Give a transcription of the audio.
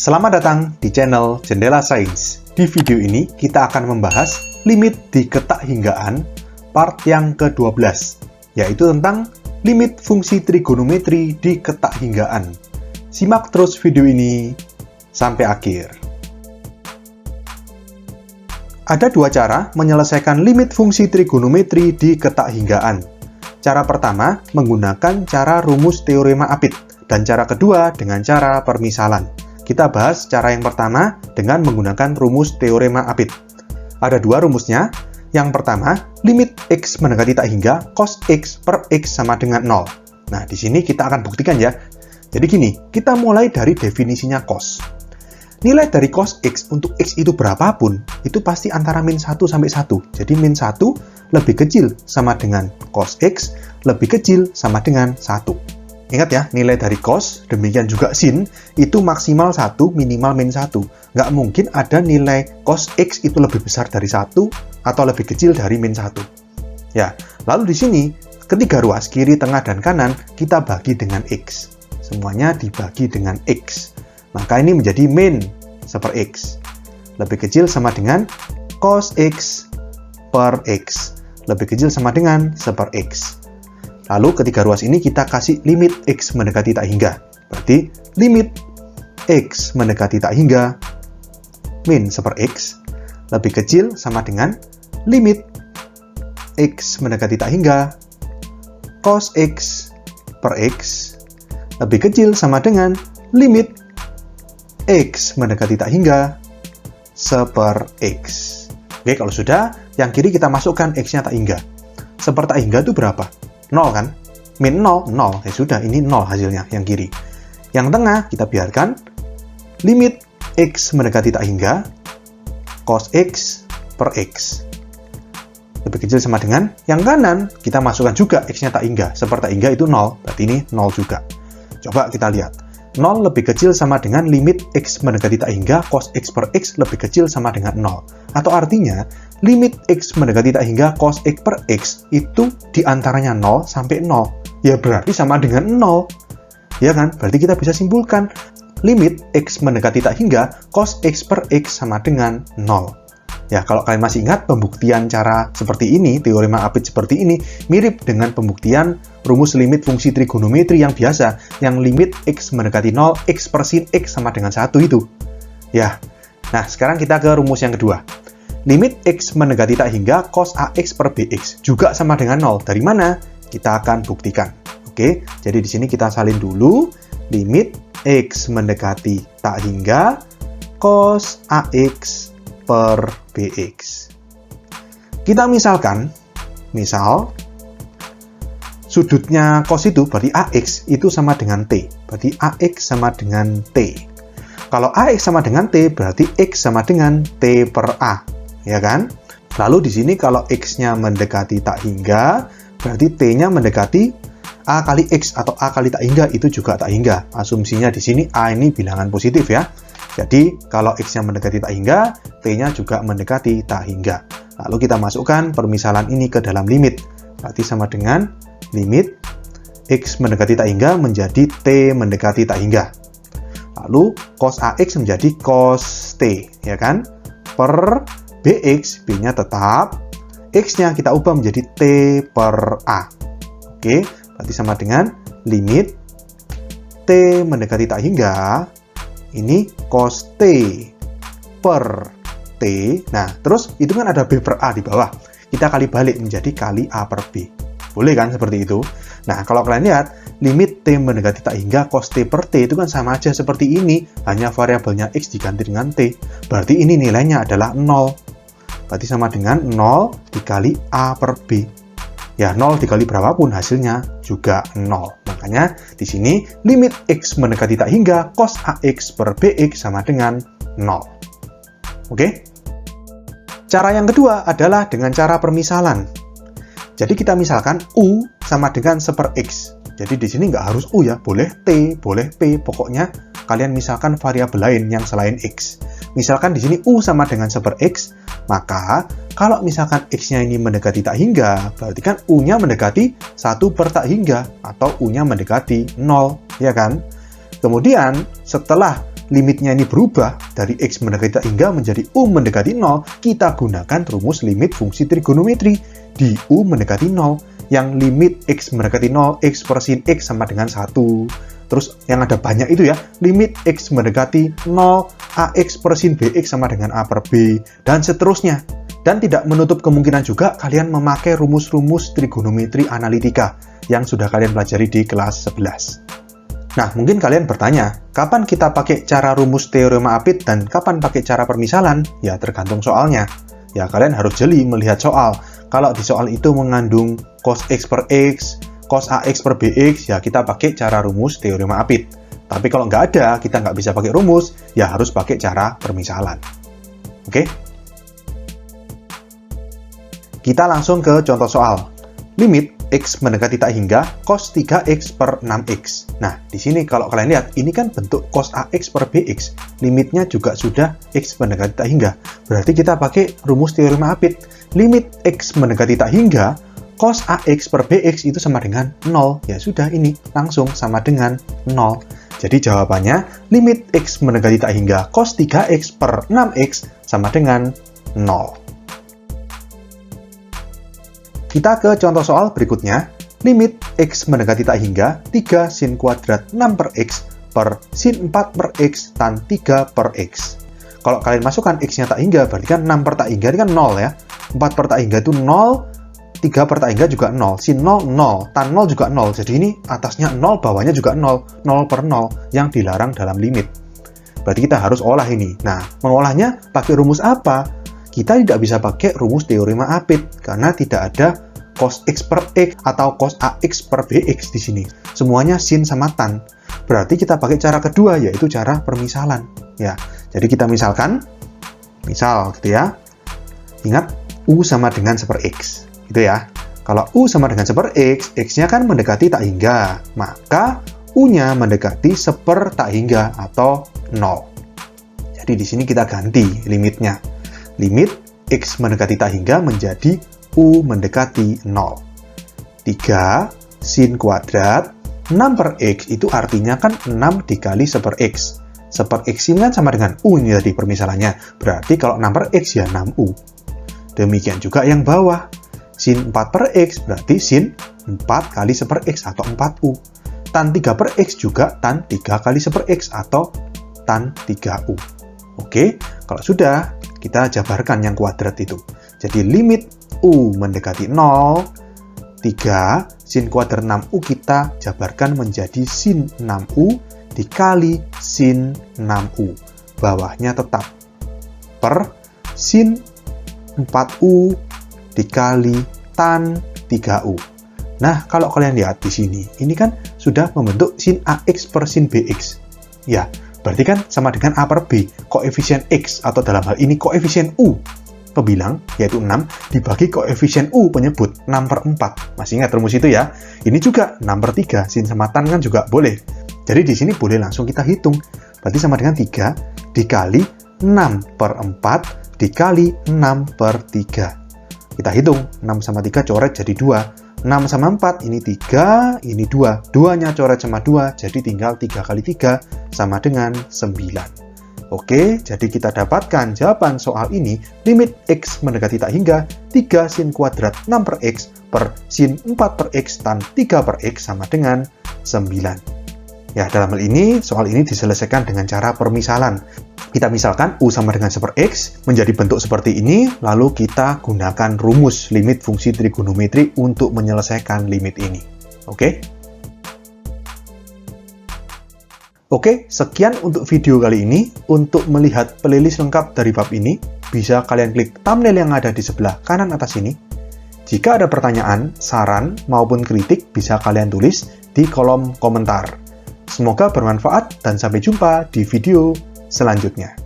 Selamat datang di channel Jendela Sains. Di video ini kita akan membahas limit di ketak-hinggaan part yang ke-12, yaitu tentang limit fungsi trigonometri di ketak-hinggaan. Simak terus video ini sampai akhir. Ada dua cara menyelesaikan limit fungsi trigonometri di ketak-hinggaan. Cara pertama menggunakan cara rumus teorema Apit, dan cara kedua dengan cara permisalan. Kita bahas cara yang pertama dengan menggunakan rumus teorema Apit. Ada dua rumusnya. Yang pertama, limit x mendekati tak hingga cos x per x sama dengan 0. Nah, di sini kita akan buktikan ya. Jadi gini, kita mulai dari definisinya cos. Nilai dari cos x untuk x itu berapapun, itu pasti antara min 1 sampai 1. Jadi min 1 lebih kecil sama dengan cos x, lebih kecil sama dengan 1. Ingat ya, nilai dari cos, demikian juga sin, itu maksimal 1, minimal min 1. Nggak mungkin ada nilai cos x itu lebih besar dari 1, atau lebih kecil dari min 1. Ya, lalu di sini, ketiga ruas, kiri, tengah, dan kanan, kita bagi dengan x. Semuanya dibagi dengan x. Maka ini menjadi min seper x. Lebih kecil sama dengan cos x per x. Lebih kecil sama dengan seper x. Lalu ketiga ruas ini kita kasih limit x mendekati tak hingga. Berarti limit x mendekati tak hingga min seper x lebih kecil sama dengan limit x mendekati tak hingga cos x per x lebih kecil sama dengan limit x mendekati tak hingga seper x. Oke, kalau sudah, yang kiri kita masukkan x-nya tak hingga. Seper tak hingga itu berapa? 0 kan? Min 0, 0. Ya sudah, ini 0 hasilnya, yang kiri. Yang tengah, kita biarkan limit x mendekati tak hingga cos x per x. Lebih kecil sama dengan yang kanan, kita masukkan juga x-nya tak hingga. Seper tak hingga itu 0, berarti ini 0 juga. Coba kita lihat. 0 lebih kecil sama dengan limit x mendekati tak hingga cos x per x lebih kecil sama dengan 0. Atau artinya, limit x mendekati tak hingga cos x per x itu diantaranya 0 sampai 0. Ya berarti sama dengan 0. Ya kan? Berarti kita bisa simpulkan limit x mendekati tak hingga cos x per x sama dengan 0. Ya, kalau kalian masih ingat pembuktian cara seperti ini, teorema Apit seperti ini, mirip dengan pembuktian rumus limit fungsi trigonometri yang biasa, yang limit x mendekati 0, x per sin x sama dengan 1 itu. Ya, nah sekarang kita ke rumus yang kedua. Limit x mendekati tak hingga cos ax per bx juga sama dengan 0. Dari mana? Kita akan buktikan. Oke, jadi di sini kita salin dulu limit x mendekati tak hingga cos ax per bx. Kita misalkan, misal sudutnya cos itu berarti ax itu sama dengan t. Berarti ax sama dengan t. Kalau ax sama dengan t, berarti x sama dengan t per a. Ya kan? Lalu di sini kalau x-nya mendekati tak hingga, berarti t-nya mendekati a kali x atau a kali tak hingga, itu juga tak hingga. Asumsinya di sini a ini bilangan positif ya. Jadi kalau x-nya mendekati tak hingga, t-nya juga mendekati tak hingga. Lalu kita masukkan permisalan ini ke dalam limit. Berarti sama dengan limit x mendekati tak hingga menjadi t mendekati tak hingga. Lalu cos ax menjadi cos t, ya kan? Per bx, b-nya tetap, x-nya kita ubah menjadi t per a. Oke, berarti sama dengan limit t mendekati tak hingga, ini cos t per t. Nah, terus itu kan ada b per a di bawah. Kita kali balik menjadi kali a per b. Boleh kan seperti itu? Nah, kalau kalian lihat, limit t mendekati tak hingga cos t per t itu kan sama aja seperti ini. Hanya variabelnya x diganti dengan t. Berarti ini nilainya adalah 0. Berarti sama dengan 0 dikali a per b. Ya, 0 dikali berapapun hasilnya juga 0. Makanya di sini limit x mendekati tak hingga cos ax per bx sama dengan 0. Oke? Cara yang kedua adalah dengan cara permisalan. Jadi kita misalkan u sama dengan seper x. Jadi di sini nggak harus u ya, boleh t, boleh p, pokoknya kalian misalkan variabel lain yang selain x. Misalkan di sini u sama dengan seper x, maka kalau misalkan x-nya ini mendekati tak hingga, berarti kan u-nya mendekati 1 per tak hingga, atau u-nya mendekati 0, ya kan? Kemudian, setelah limitnya ini berubah dari X mendekati tak hingga menjadi U mendekati 0, kita gunakan rumus limit fungsi trigonometri di U mendekati 0, yang limit X mendekati 0, X per sin X sama dengan 1. Terus yang ada banyak itu ya, limit X mendekati 0, AX per sin BX sama dengan A per B, dan seterusnya. Dan tidak menutup kemungkinan juga kalian memakai rumus-rumus trigonometri analitika yang sudah kalian pelajari di kelas 11. Nah, mungkin kalian bertanya, kapan kita pakai cara rumus teorema Apit dan kapan pakai cara permisalan? Ya, tergantung soalnya. Ya, kalian harus jeli melihat soal. Kalau di soal itu mengandung cos X per X, cos AX per BX, ya kita pakai cara rumus teorema Apit. Tapi kalau nggak ada, kita nggak bisa pakai rumus, ya harus pakai cara permisalan. Oke? Kita langsung ke contoh soal. Limit X mendekati tak hingga cos 3X per 6X. Nah, di sini kalau kalian lihat, ini kan bentuk cos AX per BX. Limitnya juga sudah X mendekati tak hingga. Berarti kita pakai rumus teorema Apit. Limit X mendekati tak hingga, cos AX per BX itu sama dengan 0. Ya sudah, ini langsung sama dengan 0. Jadi jawabannya, limit X mendekati tak hingga, cos 3X per 6X sama dengan 0. Kita ke contoh soal berikutnya. Limit X mendekati tak hingga 3 sin kuadrat 6 per X per sin 4 per X tan 3 per X. Kalau kalian masukkan X-nya tak hingga, berarti kan 6 per tak hingga ini kan 0 ya. 4 per tak hingga itu 0, 3 per tak hingga juga 0. Sin 0, 0. Tan 0 juga 0. Jadi ini atasnya 0, bawahnya juga 0. 0 per 0 yang dilarang dalam limit. Berarti kita harus olah ini. Nah, mengolahnya pakai rumus apa? Kita tidak bisa pakai rumus teorema Apit karena tidak ada cos X per X atau cos AX per BX di sini. Semuanya sin sama tan. Berarti kita pakai cara kedua, yaitu cara permisalan. Ya, jadi kita misalkan, misal gitu ya. Ingat, U sama dengan 1 per X. Gitu ya. Kalau U sama dengan 1 per X, X-nya kan mendekati tak hingga. Maka U-nya mendekati 1 per tak hingga atau 0. Jadi di sini kita ganti limitnya. Limit X mendekati tak hingga menjadi U mendekati 0. 3 sin kuadrat 6 per X itu artinya kan 6 dikali 1 per X. 1 per X ini kan sama dengan U ini tadi permisalannya. Berarti kalau 6 per X ya 6U. Demikian juga yang bawah. Sin 4 per X berarti sin 4 kali 1 per X atau 4U. Tan 3 per X juga tan 3 kali 1 per X atau tan 3U. Oke, kalau sudah, kita jabarkan yang kuadrat itu. Jadi limit U mendekati 0, 3 sin kuadrat 6U kita jabarkan menjadi sin 6U dikali sin 6U. Bawahnya tetap per sin 4U dikali tan 3U. Nah, kalau kalian lihat di sini, ini kan sudah membentuk sin AX per sin BX. Ya, berarti kan sama dengan A per B, koefisien X atau dalam hal ini koefisien U pebilang, yaitu 6, dibagi koefisien U penyebut, 6 per 4. Masih ingat rumus itu ya? Ini juga 6 per 3, sin sama tan kan juga boleh. Jadi di sini boleh langsung kita hitung. Berarti sama dengan 3 dikali 6 per 4 dikali 6 per 3. Kita hitung, 6 sama 3 coret jadi 2. 6 sama 4, ini 3, ini 2. 2-nya coret sama 2, jadi tinggal 3 kali 3 sama dengan 9. Oke, jadi kita dapatkan jawaban soal ini, limit X mendekati tak hingga 3 sin kuadrat 6 per X per sin 4 per X tan 3 per X sama dengan 9. Ya, dalam hal ini, soal ini diselesaikan dengan cara permisalan. Kita misalkan U sama dengan 1 per X menjadi bentuk seperti ini, lalu kita gunakan rumus limit fungsi trigonometri untuk menyelesaikan limit ini. Oke? Oke, sekian untuk video kali ini. Untuk melihat playlist lengkap dari bab ini, bisa kalian klik thumbnail yang ada di sebelah kanan atas ini. Jika ada pertanyaan, saran, maupun kritik, bisa kalian tulis di kolom komentar. Semoga bermanfaat dan sampai jumpa di video selanjutnya.